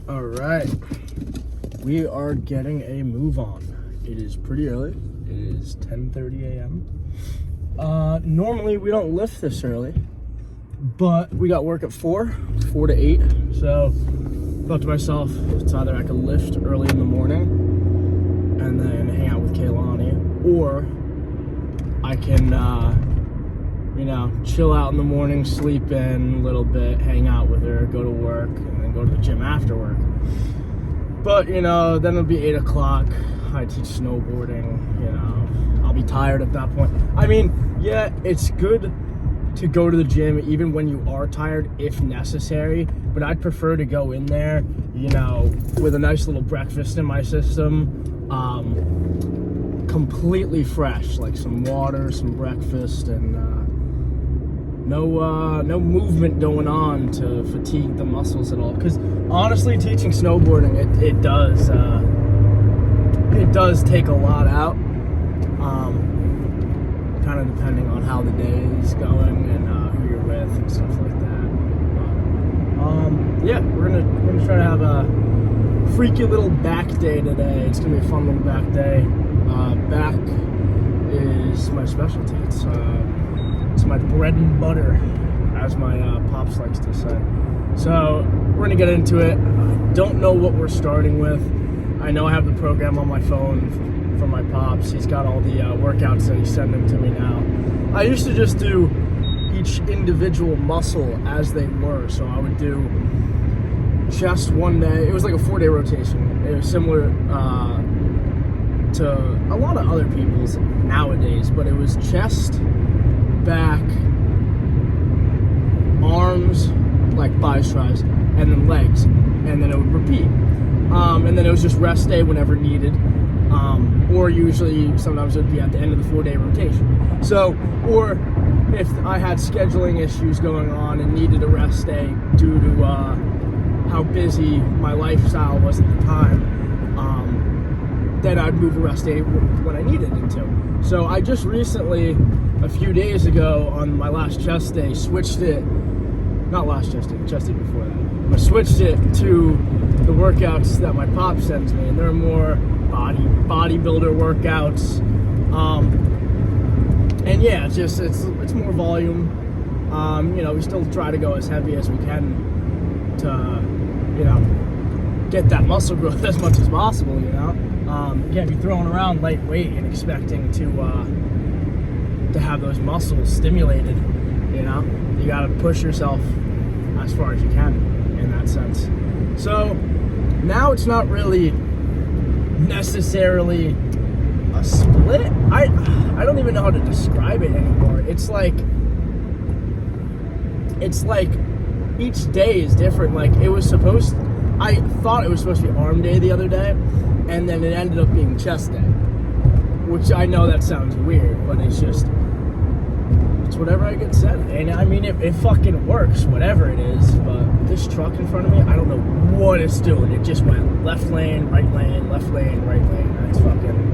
All right, we are getting a move on. It is pretty early. It is 10:30 a.m. Normally we don't lift this early, but we got work at 4 to 8. So thought to myself, it's either I could lift early in the morning and then hang out with Kaylani, or I can, chill out in the morning, sleep in a little bit, hang out with her, go to work, and then go to the gym after work. But, then it'll be 8 o'clock. I teach snowboarding, I'll be tired at that point. I mean, yeah, it's good to go to the gym even when you are tired if necessary, but I'd prefer to go in there, with a nice little breakfast in my system, completely fresh, like some water, some breakfast, and no movement going on to fatigue the muscles at all. Because honestly, teaching snowboarding, it does take a lot out. Kind of depending on how the day is going and who you're with and stuff like that. But, we're gonna try to have a freaky little back day today. It's gonna be a fun little back day. Back is my specialty. It's my bread and butter, as my pops likes to say. So we're gonna get into it. I don't know what we're starting with. I know I have the program on my phone from my pops. He's got all the workouts that he's sending to me now. I used to just do each individual muscle as they were. So I would do chest one day. It was like a 4-day rotation. It was similar to a lot of other people's nowadays, but it was chest, back, arms, like biceps, and then legs, and then it would repeat. And then it was just rest day whenever needed, or usually sometimes it would be at the end of the 4-day rotation. So, or if I had scheduling issues going on and needed a rest day due to how busy my lifestyle was at the time, then I'd move a rest day when I needed it to. So I just recently, a few days ago on my last chest day, switched it, not last chest day before that, but switched it to the workouts that my pop sends me, and they're more bodybuilder workouts. And yeah, it's more volume. We still try to go as heavy as we can to, get that muscle growth as much as possible, You can't be throwing around lightweight and expecting to have those muscles stimulated, You gotta push yourself as far as you can in that sense. So now it's not really necessarily a split. I don't even know how to describe it anymore. It's like each day is different. Like I thought it was supposed to be arm day the other day, and then it ended up being chest day, which I know that sounds weird, but it's whatever I get said. And I mean, it fucking works, whatever it is. But this truck in front of me, I don't know what it's doing. It just went left lane, right lane, left lane, right lane. It's fucking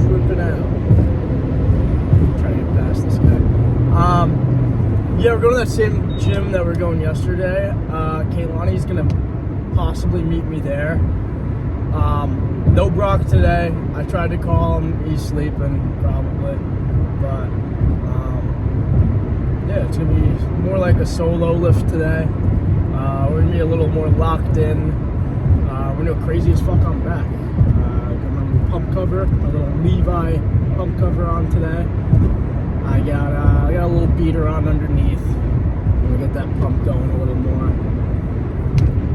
tripping out. I'm trying to get past this guy. We're going to that same gym that we were going yesterday. Kaylani's gonna possibly meet me there. No Brock today. I tried to call him. He's sleeping, probably. But it's gonna be more like a solo lift today. We're gonna be a little more locked in. We're gonna go crazy as fuck on back. Got my little pump cover, my little Levi pump cover on today. I got a little beater on underneath. I'm gonna get that pump going a little more.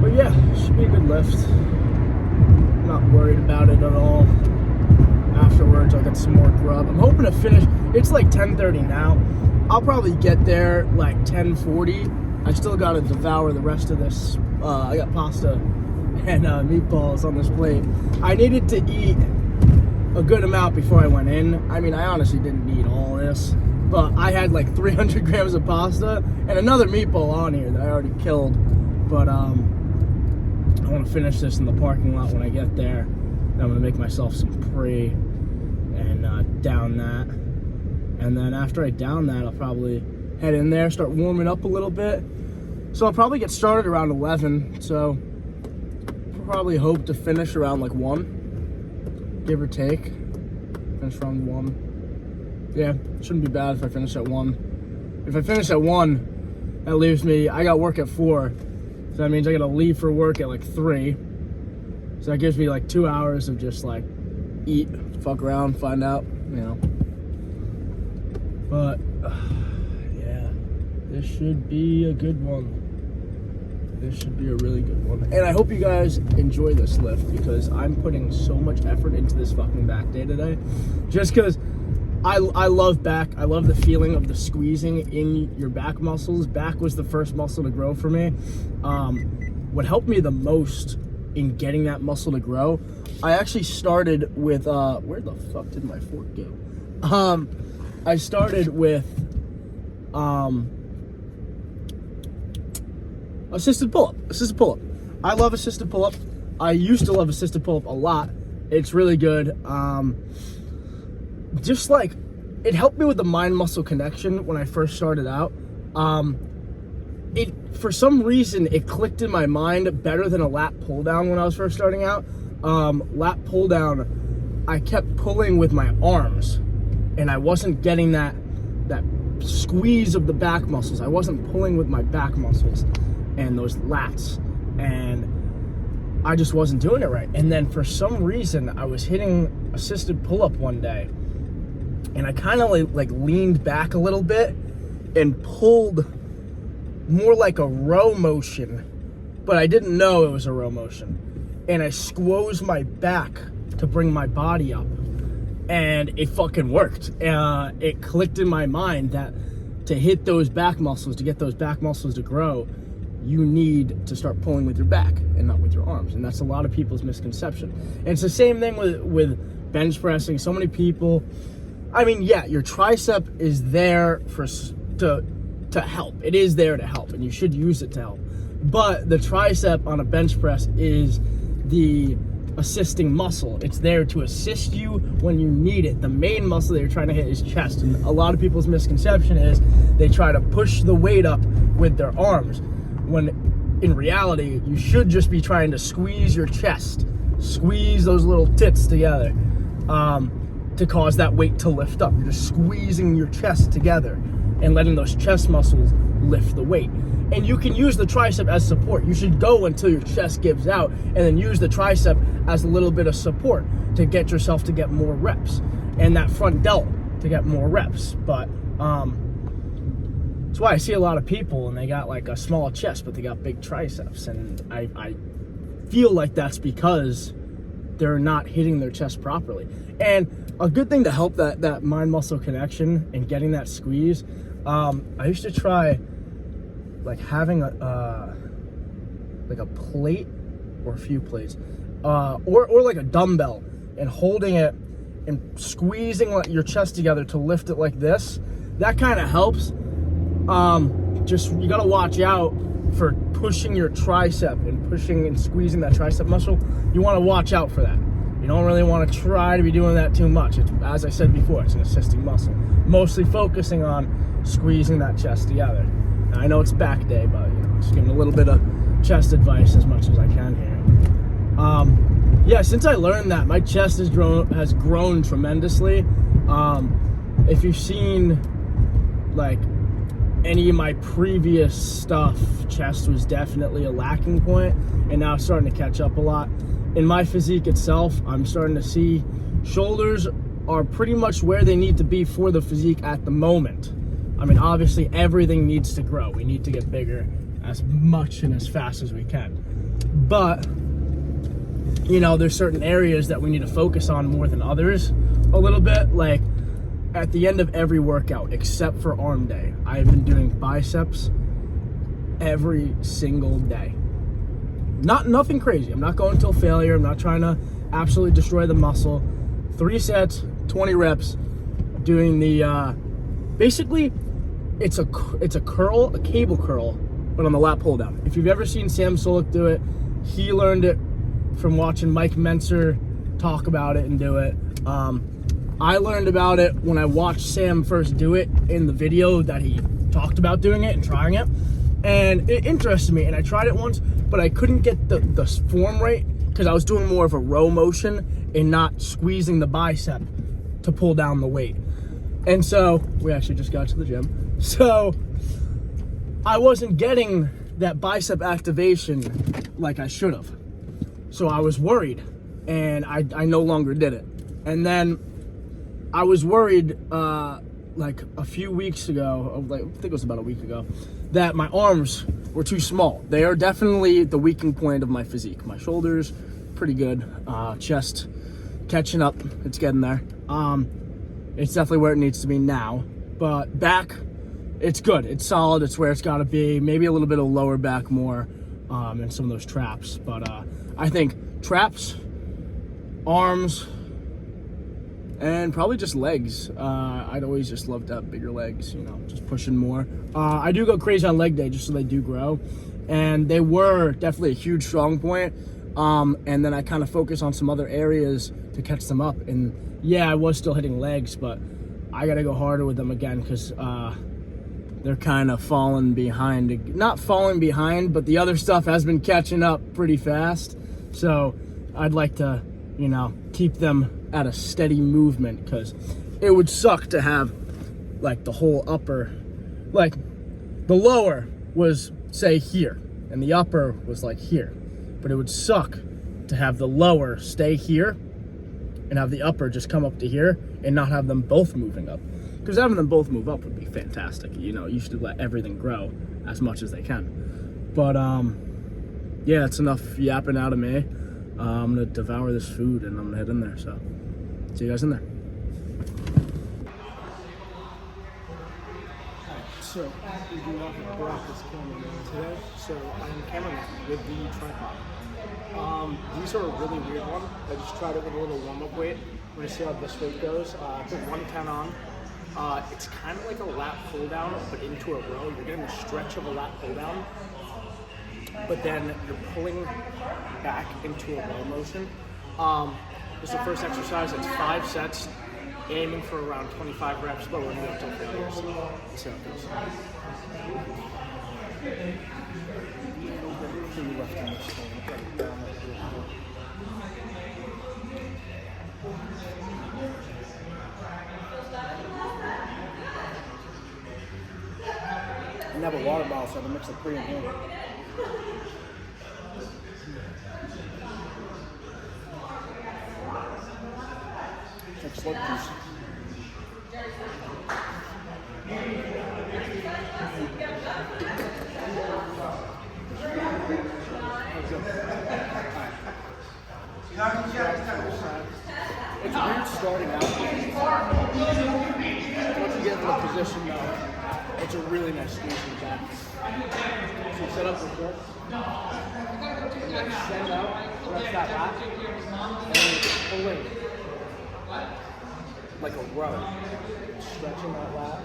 But yeah, should be a good lift. Not worried about it at all. Afterwards, I'll get some more grub. I'm hoping to finish. It's like 10:30 now. I'll probably get there like 10:40. I still gotta devour the rest of this. I got pasta and meatballs on this plate. I needed to eat a good amount before I went in. I mean, I honestly didn't need all this, but I had like 300 grams of pasta and another meatball on here that I already killed. But I want to finish this in the parking lot when I get there. Then I'm gonna make myself some pre and down that. And then after I down that, I'll probably head in there, start warming up a little bit. So I'll probably get started around 11. So probably hope to finish around like 1, give or take. Finish around 1. Yeah, shouldn't be bad if I finish at 1. If I finish at 1, that leaves me, I got work at 4. So that means I gotta leave for work at like 3. So that gives me like 2 hours of just like eat, fuck around, find out, you know. But yeah, this should be a good one. This should be a really good one. And I hope you guys enjoy this lift because I'm putting so much effort into this fucking back day today. Just because I love back. I love the feeling of the squeezing in your back muscles. Back was the first muscle to grow for me. What helped me the most in getting that muscle to grow, I actually started with, where the fuck did my fork go? I started with, assisted pull-up. I love assisted pull-up. I used to love assisted pull-up a lot. It's really good. Just like, it helped me with the mind-muscle connection when I first started out. For some reason, it clicked in my mind better than a lat pull-down when I was first starting out. Lat pull-down, I kept pulling with my arms, and I wasn't getting that squeeze of the back muscles. I wasn't pulling with my back muscles and those lats, and I just wasn't doing it right. And then for some reason, I was hitting assisted pull-up one day, and I kind of like leaned back a little bit and pulled more like a row motion, but I didn't know it was a row motion. And I squoze my back to bring my body up, and it fucking worked. It clicked in my mind that to hit those back muscles, to get those back muscles to grow, you need to start pulling with your back and not with your arms. And that's a lot of people's misconception. And it's the same thing with bench pressing. So many people, I mean, yeah, your tricep is there to help. It is there to help, and you should use it to help. But the tricep on a bench press is the assisting muscle. It's there to assist you when you need it. The main muscle that you're trying to hit is chest. And a lot of people's misconception is they try to push the weight up with their arms, when in reality, you should just be trying to squeeze your chest, squeeze those little tits together to cause that weight to lift up. You're just squeezing your chest together and letting those chest muscles lift the weight. And you can use the tricep as support. You should go until your chest gives out and then use the tricep as a little bit of support to get yourself to get more reps, and that front delt to get more reps. But that's why I see a lot of people and they got like a small chest, but they got big triceps. And I feel like that's because they're not hitting their chest properly. And a good thing to help that mind-muscle connection and getting that squeeze, I used to try like having a plate or a few plates, or like a dumbbell, and holding it and squeezing your chest together to lift it like this. That kind of helps. Just, you gotta watch out for pushing your tricep and pushing and squeezing that tricep muscle. You want to watch out for that. You don't really want to try to be doing that too much. It's, as I said before, it's an assisting muscle. Mostly focusing on squeezing that chest together. Now, I know it's back day, but you know, just giving a little bit of chest advice as much as I can here. Yeah, since I learned that, my chest has grown tremendously. If you've seen like any of my previous stuff, chest was definitely a lacking point, and now it's starting to catch up a lot. In my physique itself, I'm starting to see shoulders are pretty much where they need to be for the physique at the moment. I mean, obviously everything needs to grow. We need to get bigger as much and as fast as we can. But, you know, there's certain areas that we need to focus on more than others a little bit. Like at the end of every workout, except for arm day, I've been doing biceps every single day. Nothing crazy. I'm not going till failure. I'm not trying to absolutely destroy the muscle. 3 sets, 20 reps, doing the, basically, it's a curl, a cable curl, but on the lat pull down. If you've ever seen Sam Solik do it, he learned it from watching Mike Mentzer talk about it and do it. I learned about it when I watched Sam first do it in the video that he talked about doing it and trying it. And it interested me, and I tried it once, but I couldn't get the form right, because I was doing more of a row motion and not squeezing the bicep to pull down the weight. And so we actually just got to the gym. So I wasn't getting that bicep activation like I should have. So I was worried, and I no longer did it. And then I was worried like a few weeks ago, I think it was about a week ago, that my arms were too small. They are definitely the weakening point of my physique. My shoulders, pretty good. Chest, catching up. It's getting there. It's definitely where it needs to be now. But back, it's good. It's solid. It's where it's got to be. Maybe a little bit of lower back more in some of those traps. But I think traps, arms, and probably just legs. I'd always just loved to have bigger legs, just pushing more. I do go crazy on leg day just so they do grow. And they were definitely a huge strong point. And then I kind of focus on some other areas to catch them up. And yeah, I was still hitting legs, but I got to go harder with them again because they're kind of falling behind. Not falling behind, but the other stuff has been catching up pretty fast. So I'd like to, keep them at a steady movement, because it would suck to have like the whole upper, like the lower was say here and the upper was like here, but it would suck to have the lower stay here and have the upper just come up to here and not have them both moving up, because having them both move up would be fantastic. You should let everything grow as much as they can. But yeah, it's enough yapping out of me. I'm gonna devour this food and I'm gonna head in there, so see you guys in there. So we do not have brought this cameraman today, so I'm cameraman with the tripod. These are a really weird one. I just tried it with a little warm-up weight. I'm gonna see how this weight goes. Put 110 on. It's kind of like a lat pull down, but into a row. You're getting the stretch of a lat pull down, but then you're pulling back into a row motion. This is the first exercise. It's 5 sets, aiming for around 25 reps, but we're going to go until failure. So let's see how it goes. I have a water bottle, so I can mix the pre and in. Like slug juice. It's weird starting out. Once you get into the position, though, it's a really nice squeeze in the back. So you set up the foot, and then extend out, press that back, and then you pull in. Like a row. Stretching that lat.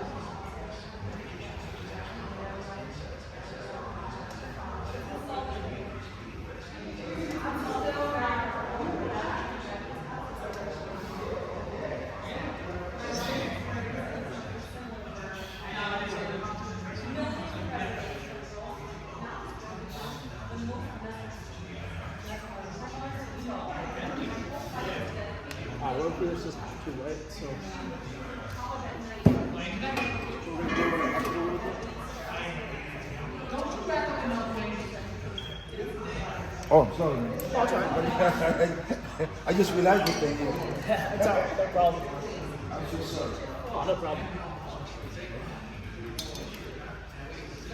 This is too light, so oh, sorry. Oh, it's all right. I just realized the thing. Yeah, it's all right. No problem. I'm so sorry. Oh, no problem.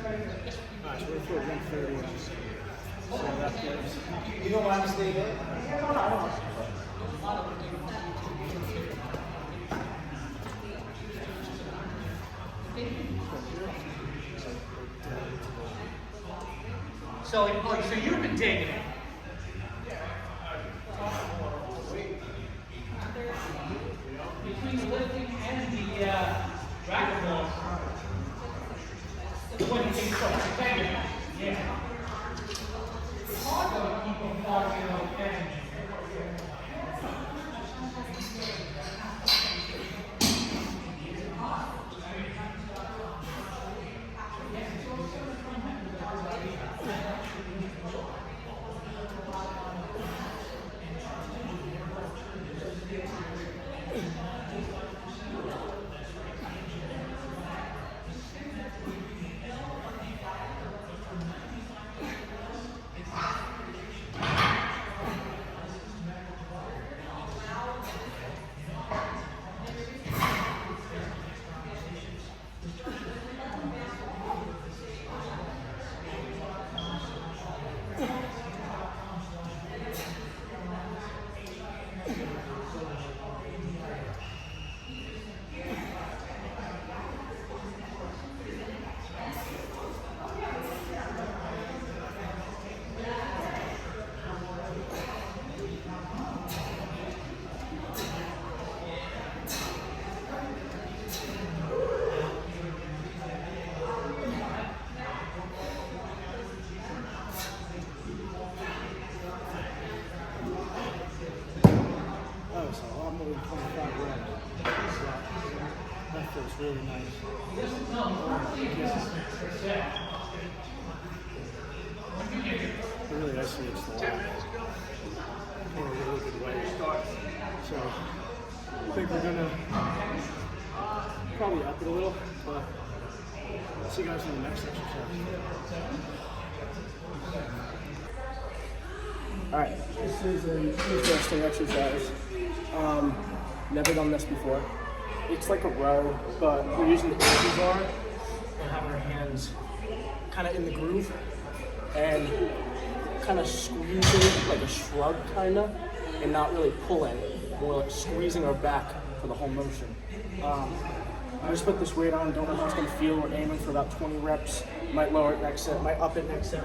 Alright, so we're for 130. So that plays. You don't want to stay there? No, I don't. So you've been taking it. Between the lifting and the racquetball, what do you think so? Yeah. It's hard to keep them walking on the pen. this a lot more than 25 reps. So that feels really nice. It really isolates the lat in a really good way. So I think we're gonna probably up it a little, but I'll see you guys in the next exercise. Alright, this is an interesting exercise. Never done this before. It's like a row, but we're using the baby bar and having our hands kind of in the groove and kind of squeezing like a shrug kind of, and not really pulling. More like squeezing our back for the whole motion. I just put this weight on, don't know how it's going to feel. We're aiming for about 20 reps. Might lower it next set, might up it next set.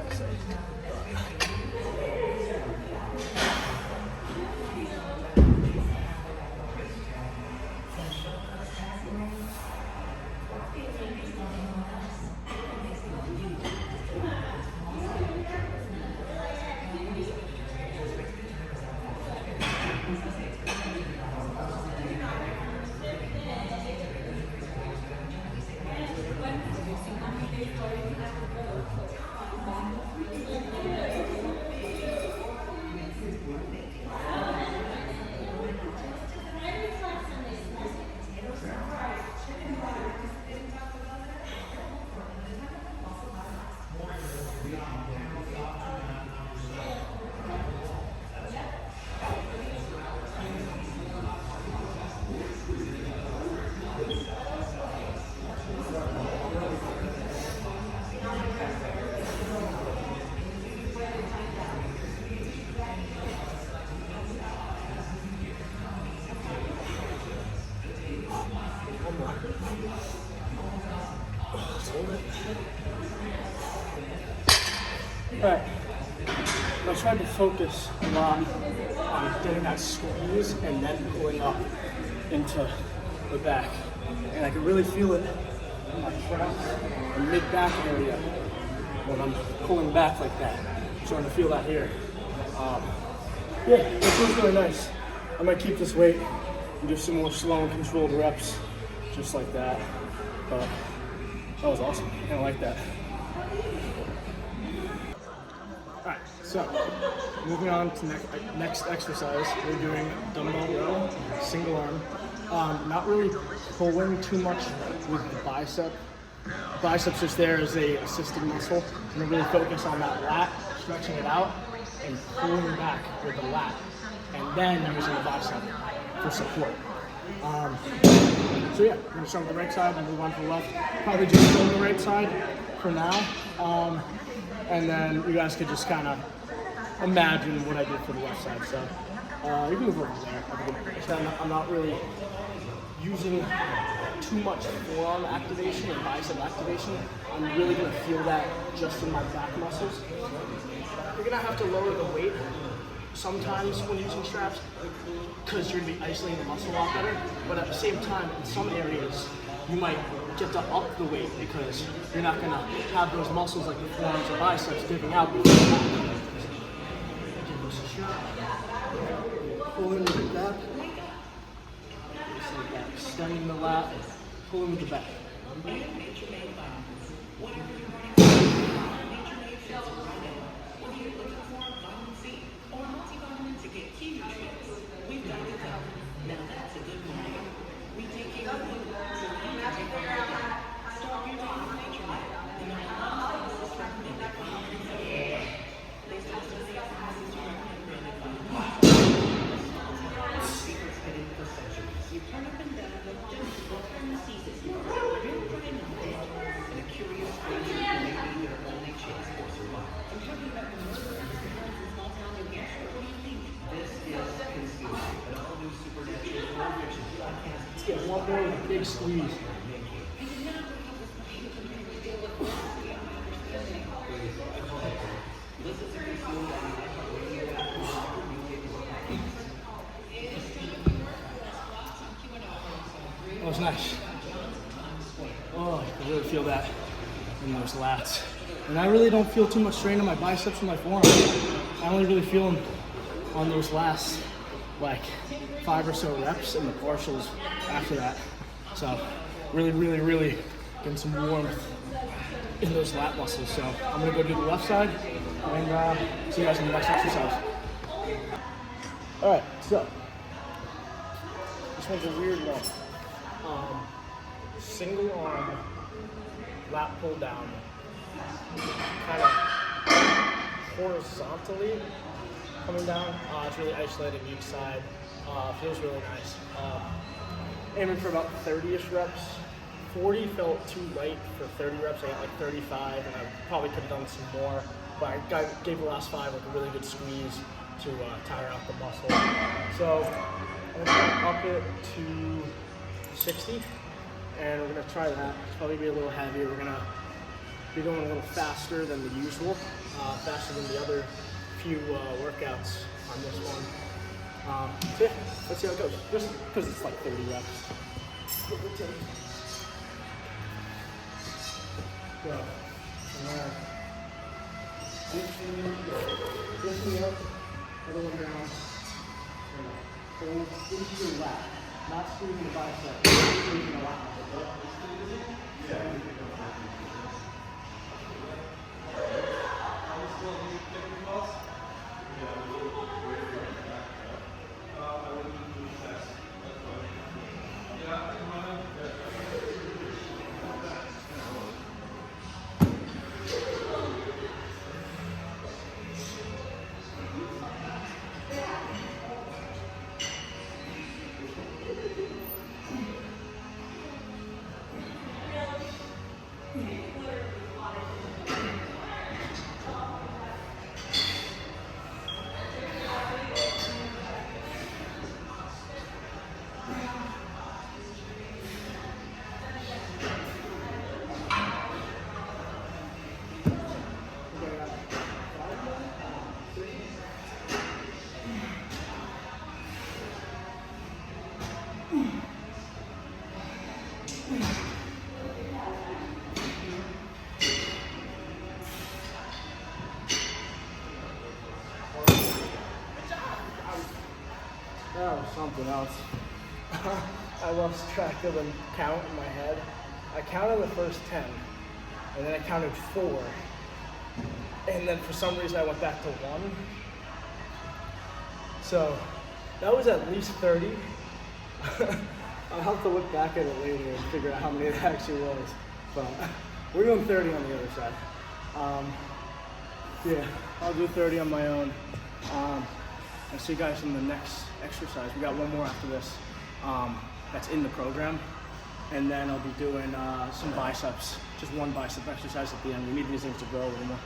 Alright, I tried to focus a lot on getting that squeeze and then pulling up into the back. And I can really feel it in my front and mid-back area when I'm pulling back like that. I'm starting to feel that here. Yeah, it feels really nice. I might keep this weight and do some more slow and controlled reps, just like that. But that was awesome. I like that. Alright, so moving on to next exercise, we're doing dumbbell row, single arm. Not really pulling too much with the bicep. Biceps is there as a assisting muscle. I'm gonna really focus on that lat, stretching it out, and pulling back with the lat, and then using the bicep for support. So yeah, we're gonna start with the right side and move on to the left. Probably just go on the right side for now. And then you guys could just kind of imagine what I did for the left side. So you can move over there. I'm not really using too much forearm activation and bicep activation. I'm really gonna feel that just in my back muscles. You're gonna have to lower the weight sometimes when using straps because you're gonna be isolating the muscle a lot better. But at the same time, in some areas, you might get to up the weight because you're not gonna have those muscles like the forearms or biceps giving out. Give this a shot. Pull in with the back. Just like that. Extending the lat. Pull in with the back. Let's get one more big squeeze. That was nice. Oh, I can really feel that in those lats. And I really don't feel too much strain on my biceps and my forearms. I only really feel them on those last like 5 or so reps and the partials after that. So really getting some warmth in those lat muscles. So I'm gonna go do the left side and see you guys in the next exercise. All right, so this one's a weird one. Single arm lat pull down, kind of horizontally coming down. It's really isolated each side. Feels really nice. Aiming for about 30-ish reps. 40 felt too light for 30 reps. I got like 35, and I probably could have done some more. But I gave the last 5 like a really good squeeze to tire out the muscle. So I'm gonna up it to 60, and we're gonna try that. It's probably be a little heavier. We're gonna be going a little faster than the usual, faster than the other few workouts on this one. So yeah, let's see how it goes. Just because it's like 30 reps. Go. Lift me up, other one down. Hold into your lat, not squeezing the bicep, squeezing the lat. That was something else. I lost track of the count in my head. I counted the first 10, and then I counted 4, and then for some reason I went back to 1. So that was at least 30. I'll have to look back at it later and figure out how many it actually was. But we're doing 30 on the other side. Yeah, I'll do 30 on my own. I'll see you guys in the next exercise. We got one more after this that's in the program. And then I'll be doing some biceps, just one bicep exercise at the end. We need these things to grow a little more.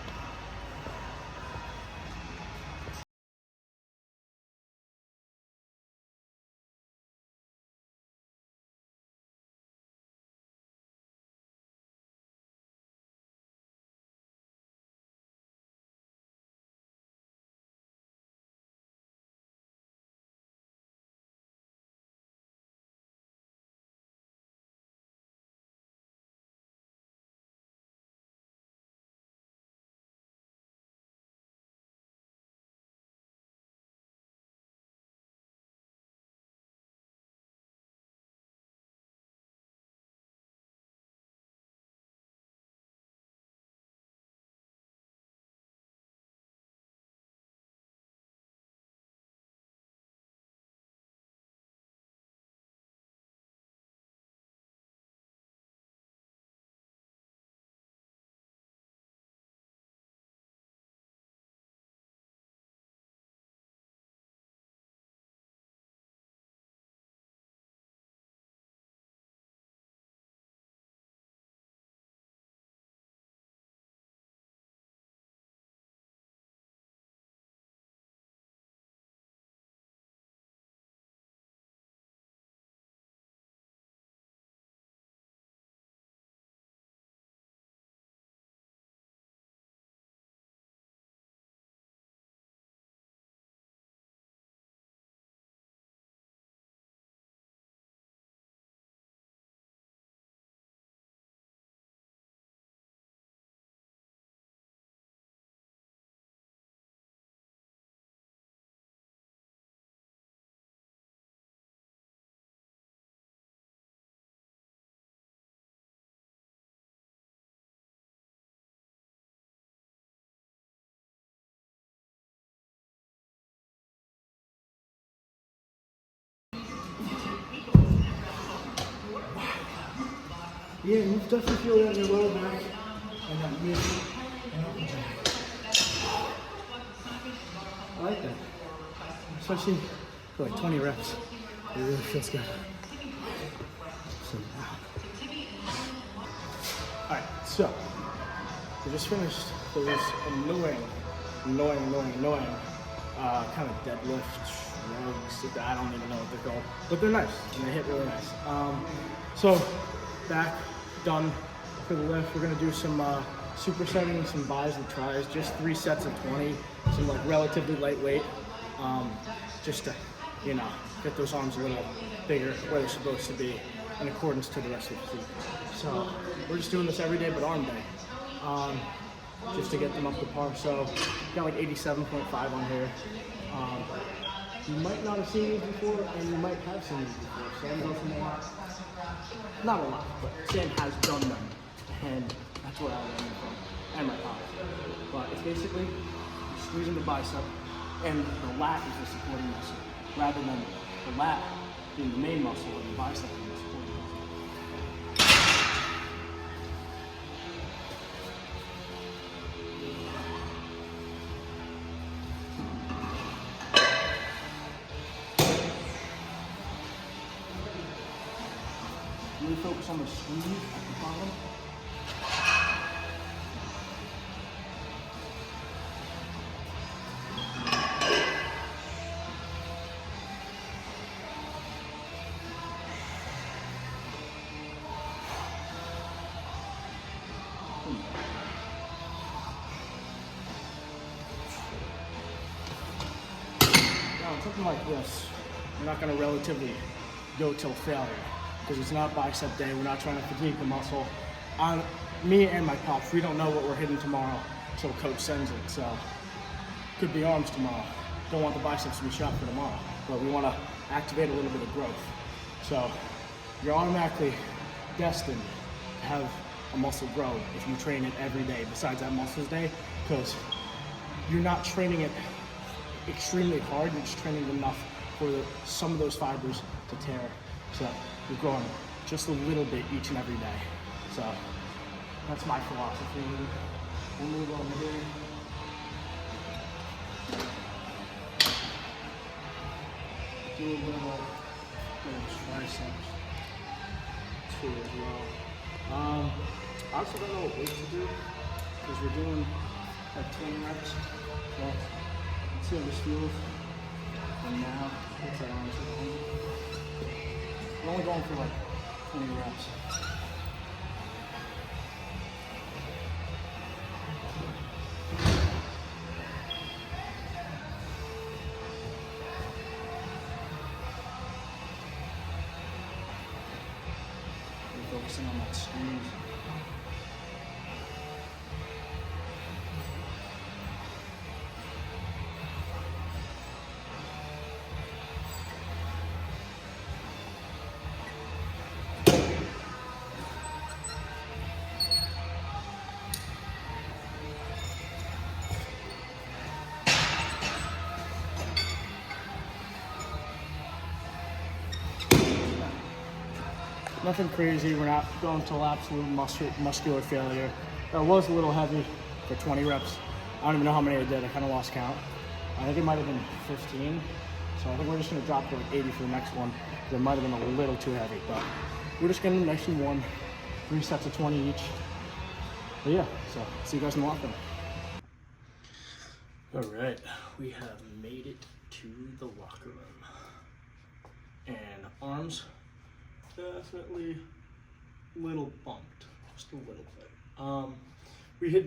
Yeah, you definitely feel it in your lower back and that mid and upper back. I like that. Especially for like 20 reps. It really feels good. So, alright, so we just finished those annoying kind of deadlift shrugs. I don't even know what they're called, but they're nice and they hit really nice. So back, done for the lift. We're gonna do some supersetting, some buys and tries, just 3 sets of 20, some like relatively lightweight, just to, you know, get those arms a little bigger where they're supposed to be in accordance to the rest of the physique. So we're just doing this every day but arm day, just to get them up to par. So got like 87.5 on here. You might not have seen these before, and you might have seen these before. Sam does them a lot. Not a lot, but Sam has done them, and that's where I learned from, and my pops. But it's basically squeezing the bicep, and the lat is the supporting muscle, rather than the lat being the main muscle and the bicep being the supporting muscle. Really focus on the squeeze at the bottom. Now, something like this, we're not going to relatively go till failure, because it's not bicep day. We're not trying to fatigue the muscle. Me and my pops, we don't know what we're hitting tomorrow until coach sends it. So could be arms tomorrow. Don't want the biceps to be shot for tomorrow, but we want to activate a little bit of growth. So you're automatically destined to have a muscle grow if you train it every day besides that muscles day, because you're not training it extremely hard. You're just training enough for some of those fibers to tear. So you're growing just a little bit each and every day. So that's my philosophy. We'll move over here. Do a little triceps too as well. I also don't know what weight to do because we're doing like 20 reps. So let's see how this feels. And now, what's that on? We're only going for like 20 reps. We're focusing on that squeeze. Nothing crazy, we're not going to absolute muscular failure. That was a little heavy for 20 reps. I don't even know how many I did, I kind of lost count. I think it might have been 15. So I think we're just gonna drop to like 80 for the next one. It might have been a little too heavy, but we're just getting nice and warm. 3 sets of 20 each. But yeah, so see you guys in the locker room. All right, we have made it to the locker room. And arms, definitely a little bumped, just a little bit.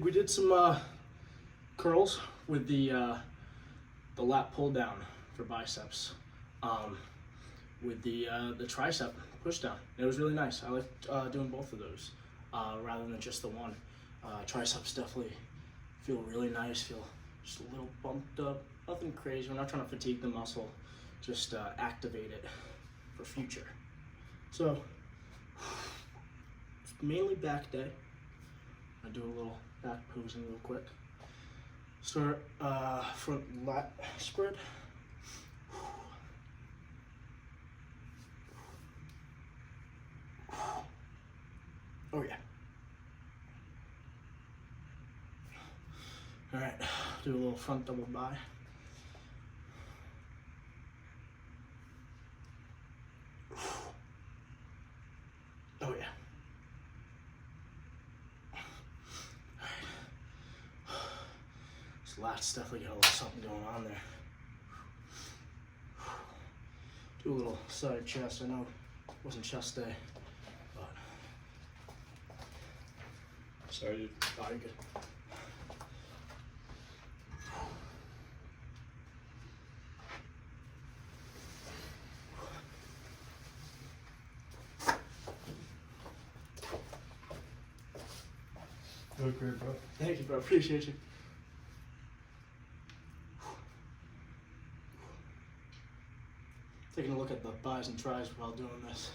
We did some curls with the lat pull down for biceps, with the tricep push down. It was really nice. I liked doing both of those rather than just the one. Triceps definitely feel really nice. Feel just a little bumped up. Nothing crazy. We're not trying to fatigue the muscle. Just activate it for future. So, it's mainly back day. I do a little back posing real quick. Start front lat spread. Oh yeah. All right, do a little front double by. Oh yeah. This lat's definitely got a little something going on there. Do a little side chest. I know it wasn't chest day, but sorry, dude. Oh, you're good. Good, great, bro. Thank you, bro. Appreciate you. Taking a look at the buys and tries while doing this.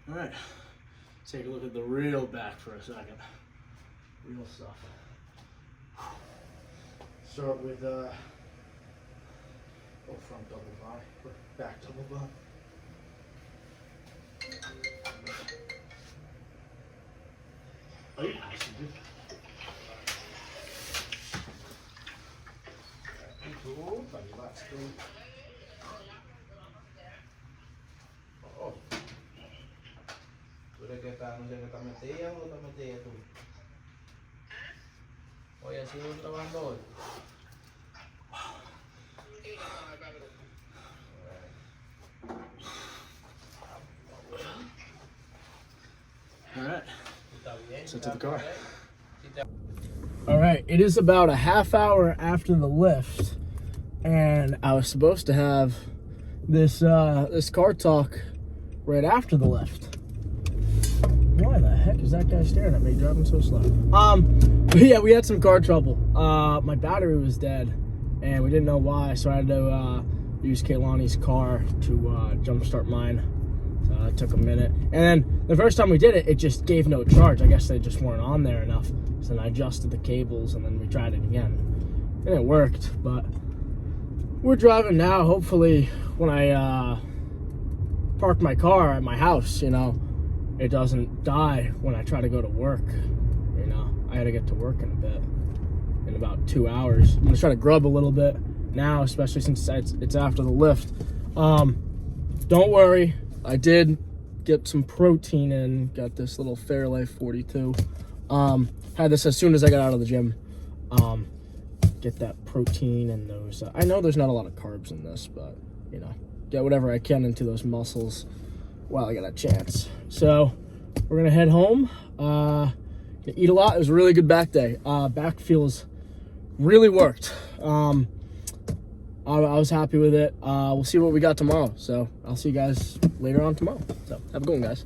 All right, take a look at the real back for a second. Real stuff. Start with front double by, or back double by. Oh, yeah, I see, dude. Itu tadi Pak itu. Oh. Sudah kita mete ya tuh. Oh ya sih trabajando. All right, so to the car. All right, it is about a half hour after the lift, and I was supposed to have this this car talk right after the lift. Why the heck is that guy staring at me driving so slow? But yeah, we had some car trouble. My battery was dead, and we didn't know why, so I had to use Kaylani's car to jumpstart mine. So it took a minute, and then the first time we did it, it just gave no charge. I guess they just weren't on there enough. So then I adjusted the cables, and then we tried it again, and it worked. But we're driving now. Hopefully, when I park my car at my house, you know, it doesn't die when I try to go to work. You know, I got to get to work in a bit, in about 2 hours. I'm gonna try to grub a little bit now, especially since it's after the lift. Don't worry, I did get some protein in. Got this little Fairlife 42. Had this as soon as I got out of the gym. Get that protein and those. I know there's not a lot of carbs in this, but you know, get whatever I can into those muscles while I got a chance. So we're gonna head home. Gonna eat a lot. It was a really good back day. Back feels really worked. I was happy with it. We'll see what we got tomorrow. So I'll see you guys later on tomorrow. So have a good one, guys.